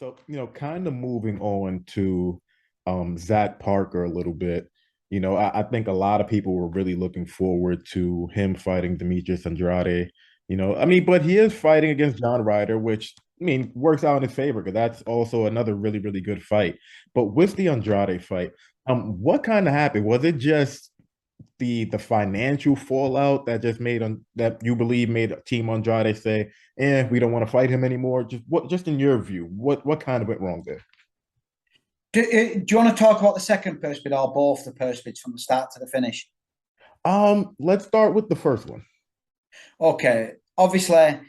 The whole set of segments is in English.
So, kind of moving on to Zach Parker a little bit. I think a lot of people were really looking forward to him fighting Demetrius Andrade. But he is fighting against John Ryder, which works out in his favor because that's also another really, really good fight. But with the Andrade fight, what kind of happened? Was it just the financial fallout that just made on that you believe made Team Andrade say, we don't want to fight him anymore? Just in your view, what kind of went wrong there? Do you want to talk about the second purse bid or both the purse bids from the start to the finish? Let's start with the first one. Okay. Obviously,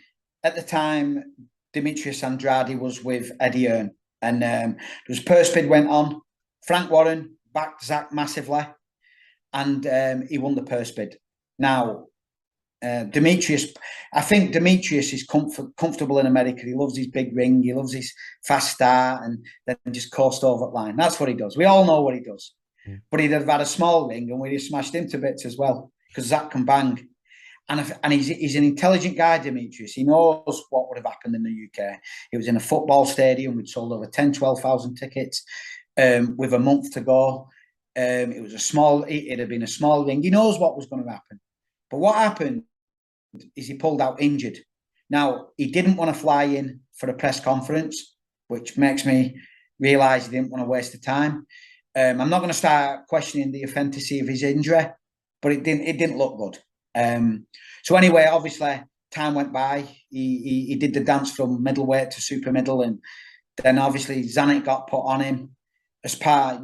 at the time, Demetrius Andrade was with Eddie Hearn, and there was purse bid went on. Frank Warren backed Zach massively, and he won the purse bid. Now, Demetrius, I think Demetrius is comfortable in America. He loves his big ring. He loves his fast start and then just coast over the line. That's what he does. We all know what he does. Mm. But he'd have had a small ring and we'd have smashed him to bits as well because Zach can bang. And he's an intelligent guy, Demetrius. He knows what would have happened in the UK. He was in a football stadium. We'd sold over 10, 12,000 tickets with a month to go. It had been a small ring. He knows what was going to happen. But what happened is he pulled out injured. Now, he didn't want to fly in for a press conference, which makes me realise he didn't want to waste the time. I'm not going to start questioning the authenticity of his injury, but it didn't look good. So anyway, obviously, time went by. He did the dance from middleweight to super middle, and then obviously Zanuck got put on him as part of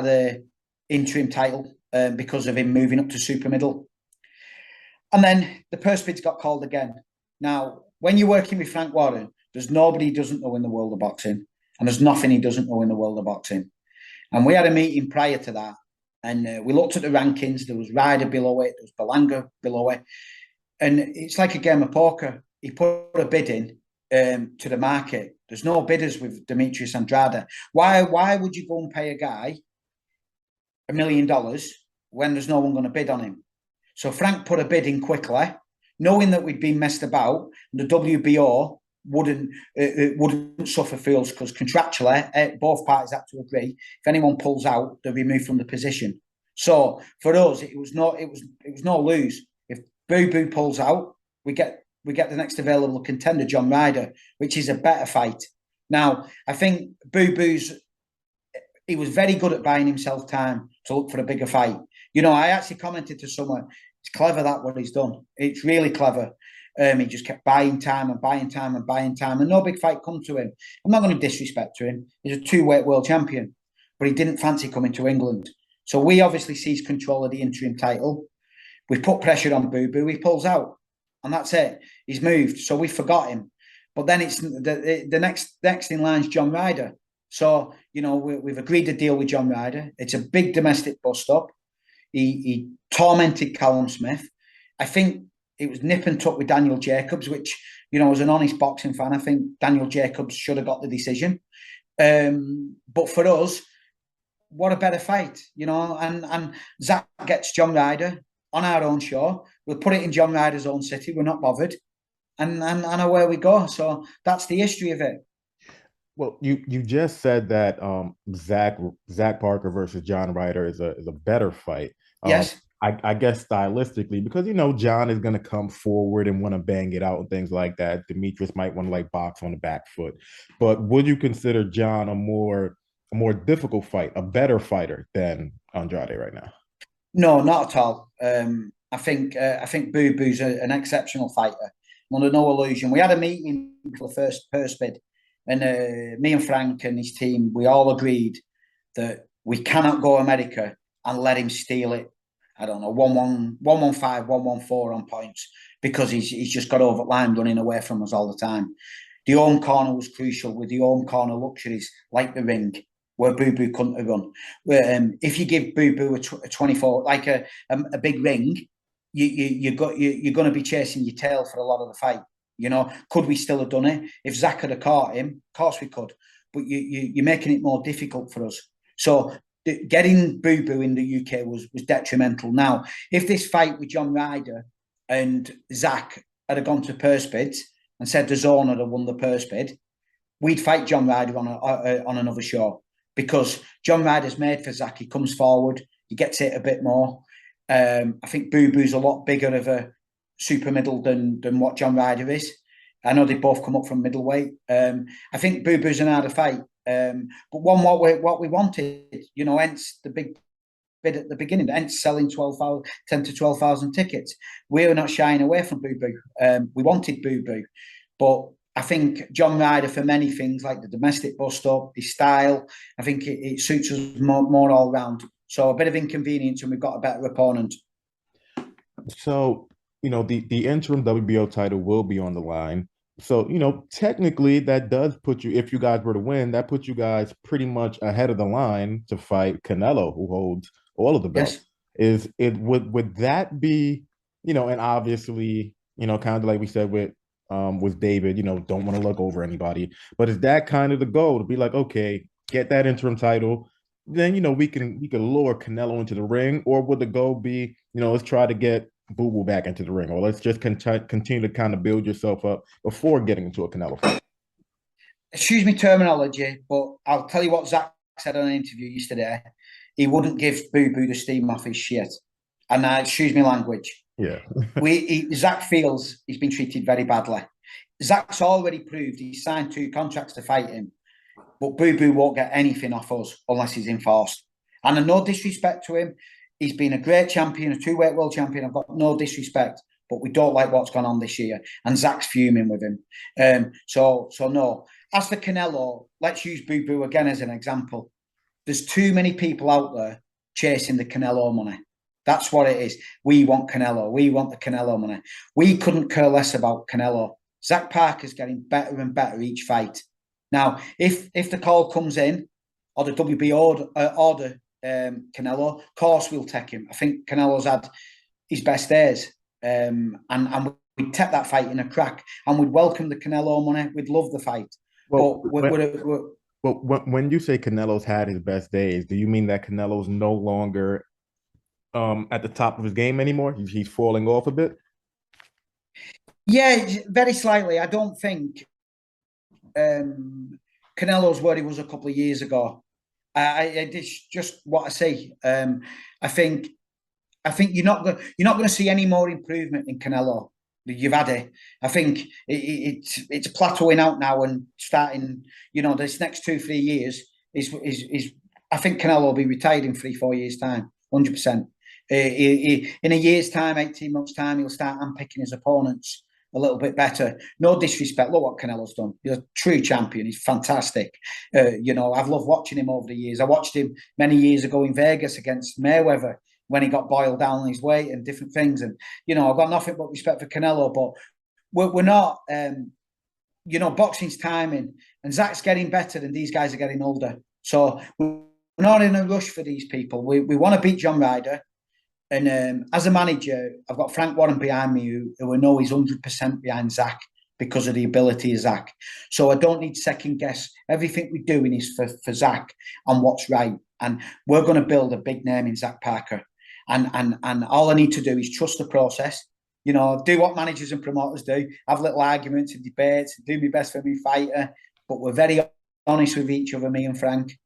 the interim title because of him moving up to super middle. And then the purse bids got called again. Now, when you're working with Frank Warren, there's nobody he doesn't know in the world of boxing, and there's nothing he doesn't know in the world of boxing. And we had a meeting prior to that, and we looked at the rankings. There was Ryder below it, there was Berlanga below it, and it's like a game of poker. He put a bid in to the market. There's no bidders with Demetrius Andrade. Why would you go and pay a guy $1 million when there's no one going to bid on him? So Frank put a bid in quickly, knowing that we'd been messed about. And the WBO wouldn't suffer fools because contractually, both parties had to agree. If anyone pulls out, they're removed from the position. So for us, it was no lose. If Boo Boo pulls out, we get the next available contender, John Ryder, which is a better fight. Now, I think Boo Boo's he was very good at buying himself time to look for a bigger fight. I actually commented to someone, it's clever that what he's done. It's really clever. He just kept buying time and buying time and buying time, and no big fight come to him. I'm not going to disrespect to him. He's a two-weight world champion, but he didn't fancy coming to England. So we obviously seized control of the interim title. We put pressure on Boo Boo. He pulls out, and that's it. He's moved, so we forgot him. But then it's the next in line is John Ryder. So, we've agreed to deal with John Ryder. It's a big domestic bust-up. He tormented Callum Smith. I think it was nip and tuck with Daniel Jacobs, which, as an honest boxing fan, I think Daniel Jacobs should have got the decision. But for us, what a better fight, and Zach gets John Ryder on our own show. We'll put it in John Ryder's own city. We're not bothered. And away we go. So that's the history of it. Well, you just said that Zach Parker versus John Ryder is a better fight. Yes. I guess stylistically, because John is going to come forward and want to bang it out and things like that. Demetrius might want to box on the back foot, but would you consider John a more difficult fight, a better fighter than Andrade right now? No, not at all. I think Boo Boo's an exceptional fighter. Under no illusion. We had a meeting for the first purse bid. And me and Frank and his team, we all agreed that we cannot go America and let him steal it. I don't know, 1-1, 1-1-5, 1-1-4 on points because he's just got over the line running away from us all the time. The home corner was crucial with the home corner luxuries like the ring where Boo Boo couldn't have run. If you give Boo Boo a 24, like a big ring, you're going to be chasing your tail for a lot of the fight. Could we still have done it? If Zach had have caught him, of course we could. But you're making it more difficult for us. So getting Boo Boo in the UK was detrimental. Now, if this fight with John Ryder and Zach had gone to purse bids and said the zone had won the purse bid, we'd fight John Ryder on another show, because John Ryder's made for Zach. He comes forward, he gets it a bit more. I think Boo Boo's a lot bigger of a super middle than what John Ryder is. I know they both come up from middleweight. I think Boo Boo's an harder fight, but one what we wanted, hence the big bid at the beginning, hence selling 10 to 12,000 tickets. We were not shying away from Boo Boo. We wanted Boo Boo, but I think John Ryder, for many things like the domestic bust-up, his style, I think it suits us more all round. So a bit of inconvenience, and we've got a better opponent. So, the interim WBO title will be on the line. So, technically that does put you, if you guys were to win, that puts you guys pretty much ahead of the line to fight Canelo, who holds all of the belts. Yes. Would that be, and obviously, kind of like we said with David, don't want to look over anybody, but is that kind of the goal, to be like, okay, get that interim title, then we can lure Canelo into the ring? Or would the goal be, let's try to get Boo Boo back into the ring, or let's just continue to kind of build yourself up before getting into a Canelo fight? Excuse me terminology, but I'll tell you what Zach said on an interview yesterday. He wouldn't give Boo Boo the steam off his shit, and excuse me language. Yeah. Zach feels he's been treated very badly. Zach's already proved he's signed 2 contracts to fight him, but Boo Boo won't get anything off us unless he's enforced. And no disrespect to him, he's been a great champion, a 2-weight world champion. I've got no disrespect, but we don't like what's gone on this year, and Zach's fuming with him. So no. As for Canelo, let's use Boo Boo again as an example. There's too many people out there chasing the Canelo money. That's what it is. We want Canelo. We want the Canelo money. We couldn't care less about Canelo. Zach Parker's getting better and better each fight. Now, if the call comes in, or the WBO order Canelo, of course we'll take him. I think Canelo's had his best days, and we'd take that fight in a crack, and we'd welcome the Canelo money. We'd love the fight. Well, when you say Canelo's had his best days, do you mean that Canelo's no longer at the top of his game anymore? He's falling off a bit? Yeah, very slightly. I don't think Canelo's where he was a couple of years ago. It's just what I see. I think you're not going to see any more improvement in Canelo. You've had it. I think it's plateauing out now, and starting. This next 2-3 years is. I think Canelo will be retired in 3-4 years' time, 100%. In a year's time, 18 months' time, he'll start unpicking his opponents a little bit better. No disrespect. Look what Canelo's done. He's a true champion. He's fantastic. I've loved watching him over the years. I watched him many years ago in Vegas against Mayweather when he got boiled down on his weight and different things. And, I've got nothing but respect for Canelo, but we're not, boxing's timing, and Zach's getting better and these guys are getting older. So we're not in a rush for these people. We want to beat John Ryder. And as a manager, I've got Frank Warren behind me, who I know is 100% behind Zach because of the ability of Zach. So I don't need second guess. Everything we're doing is for Zach and what's right. And we're going to build a big name in Zach Parker. And all I need to do is trust the process. Do what managers and promoters do. Have little arguments and debates. Do my best for my fighter. But we're very honest with each other, me and Frank.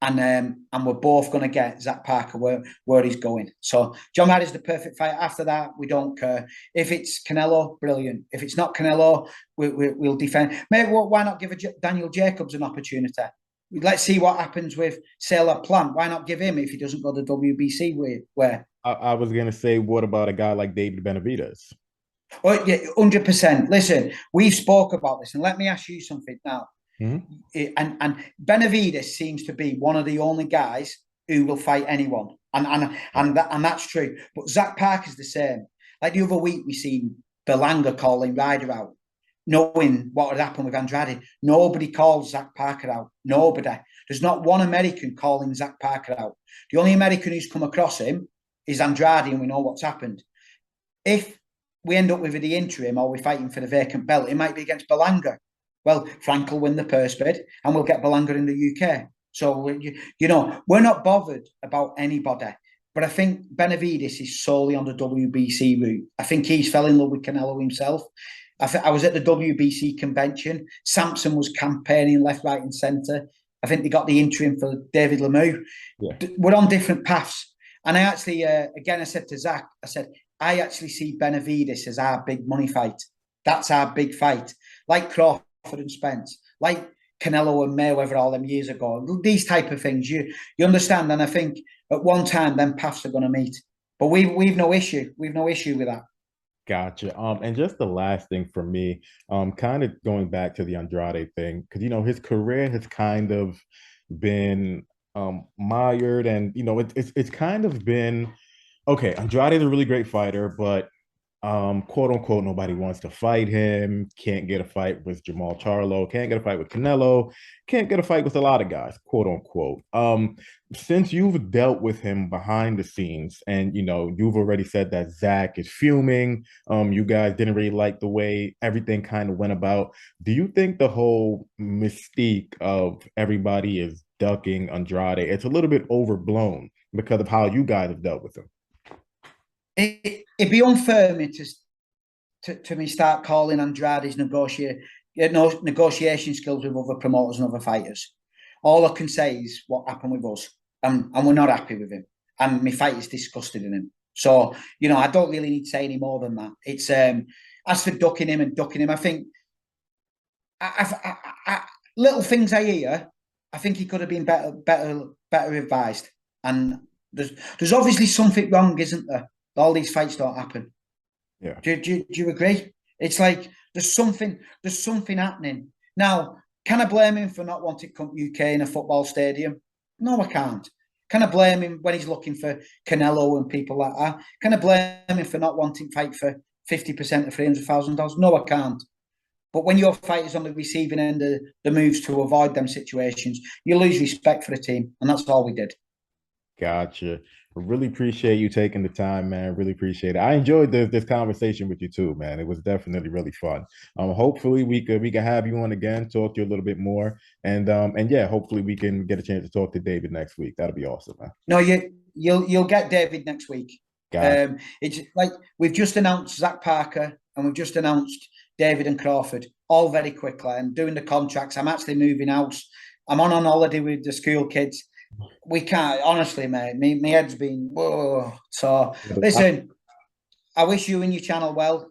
And we're both going to get Zach Parker where he's going. So John Ryder's the perfect fight. After that, we don't care. If it's Canelo, brilliant. If it's not Canelo, we'll defend. Maybe why not give Daniel Jacobs an opportunity? Let's see what happens with Sailor Plant. Why not give him if he doesn't go the WBC way? I was going to say, what about a guy like David Benavidez? Oh, yeah, 100%. Listen, we've spoke about this, and let me ask you something now. Mm-hmm. And Benavidez seems to be one of the only guys who will fight anyone, and that's true. But Zach Parker's the same. Like the other week, we seen Berlanga calling Ryder out, knowing what had happened with Andrade. Nobody calls Zach Parker out. Nobody. There's not one American calling Zach Parker out. The only American who's come across him is Andrade, and we know what's happened. If we end up with the interim, or we're fighting for the vacant belt, it might be against Berlanga. Well, Frank will win the purse bid, and we'll get Berlanga in the UK. So, we're not bothered about anybody. But I think Benavidez is solely on the WBC route. I think he's fell in love with Canelo himself. I was at the WBC convention. Samson was campaigning left, right, and centre. I think they got the interim for David Lemieux. Yeah. We're on different paths. And I actually, again, I said to Zach, I said, I actually see Benavidez as our big money fight. That's our big fight. Like Crawford and Spence, like Canelo and Mayweather all them years ago. These type of things, you understand. And I think at one time, them paths are going to meet. But we've no issue. We've no issue with that. Gotcha. And just the last thing for me, kind of going back to the Andrade thing, because his career has kind of been mired, and it's kind of been okay. Andrade is a really great fighter, but quote unquote, nobody wants to fight him. Can't get a fight with Jamal Charlo. Can't get a fight with Canelo. Can't get a fight with a lot of guys, quote unquote. Since you've dealt with him behind the scenes, and you've already said that Zach is fuming. You guys didn't really like the way everything kind of went about. Do you think the whole mystique of everybody is ducking Andrade, it's a little bit overblown because of how you guys have dealt with him? It'd be unfair me to me start calling Andrade's negotiation skills with other promoters and other fighters. All I can say is what happened with us, and we're not happy with him, and my fight is disgusted in him. So I don't really need to say any more than that. It's as for ducking him, I think little things I hear, I think he could have been better advised, and there's obviously something wrong, isn't there? All these fights don't happen. Yeah. Do you agree? It's like there's something happening. Now, can I blame him for not wanting to come to UK in a football stadium? No, I can't. Can I blame him when he's looking for Canelo and people like that? Can I blame him for not wanting to fight for 50% of $300,000? No, I can't. But when your fight is on the receiving end of the moves to avoid them situations, you lose respect for the team, and that's all we did. Gotcha. Really appreciate you taking the time, man. Really appreciate it. I enjoyed this conversation with you too, man. It was definitely really fun. Hopefully we could have you on again, talk to you a little bit more, and yeah, hopefully we can get a chance to talk to David next week. That'll be awesome, man. No, you'll get David next week. It's like we've just announced Zach Parker and we've just announced David and Crawford all very quickly, and doing the contracts. I'm actually moving house. I'm on holiday with the school kids. We can't, honestly, mate. My head's been whoa. So listen, I wish you and your channel well.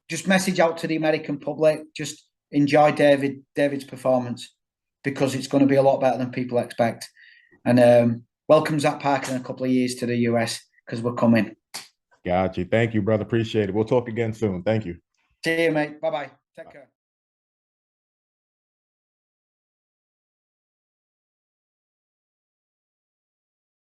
Just message out to the American public. Just enjoy David's performance, because it's going to be a lot better than people expect. And welcome Zach Parker in a couple of years to the US, because we're coming. Got you. Thank you, brother. Appreciate it. We'll talk again soon. Thank you. See you, mate. Bye-bye. Take care.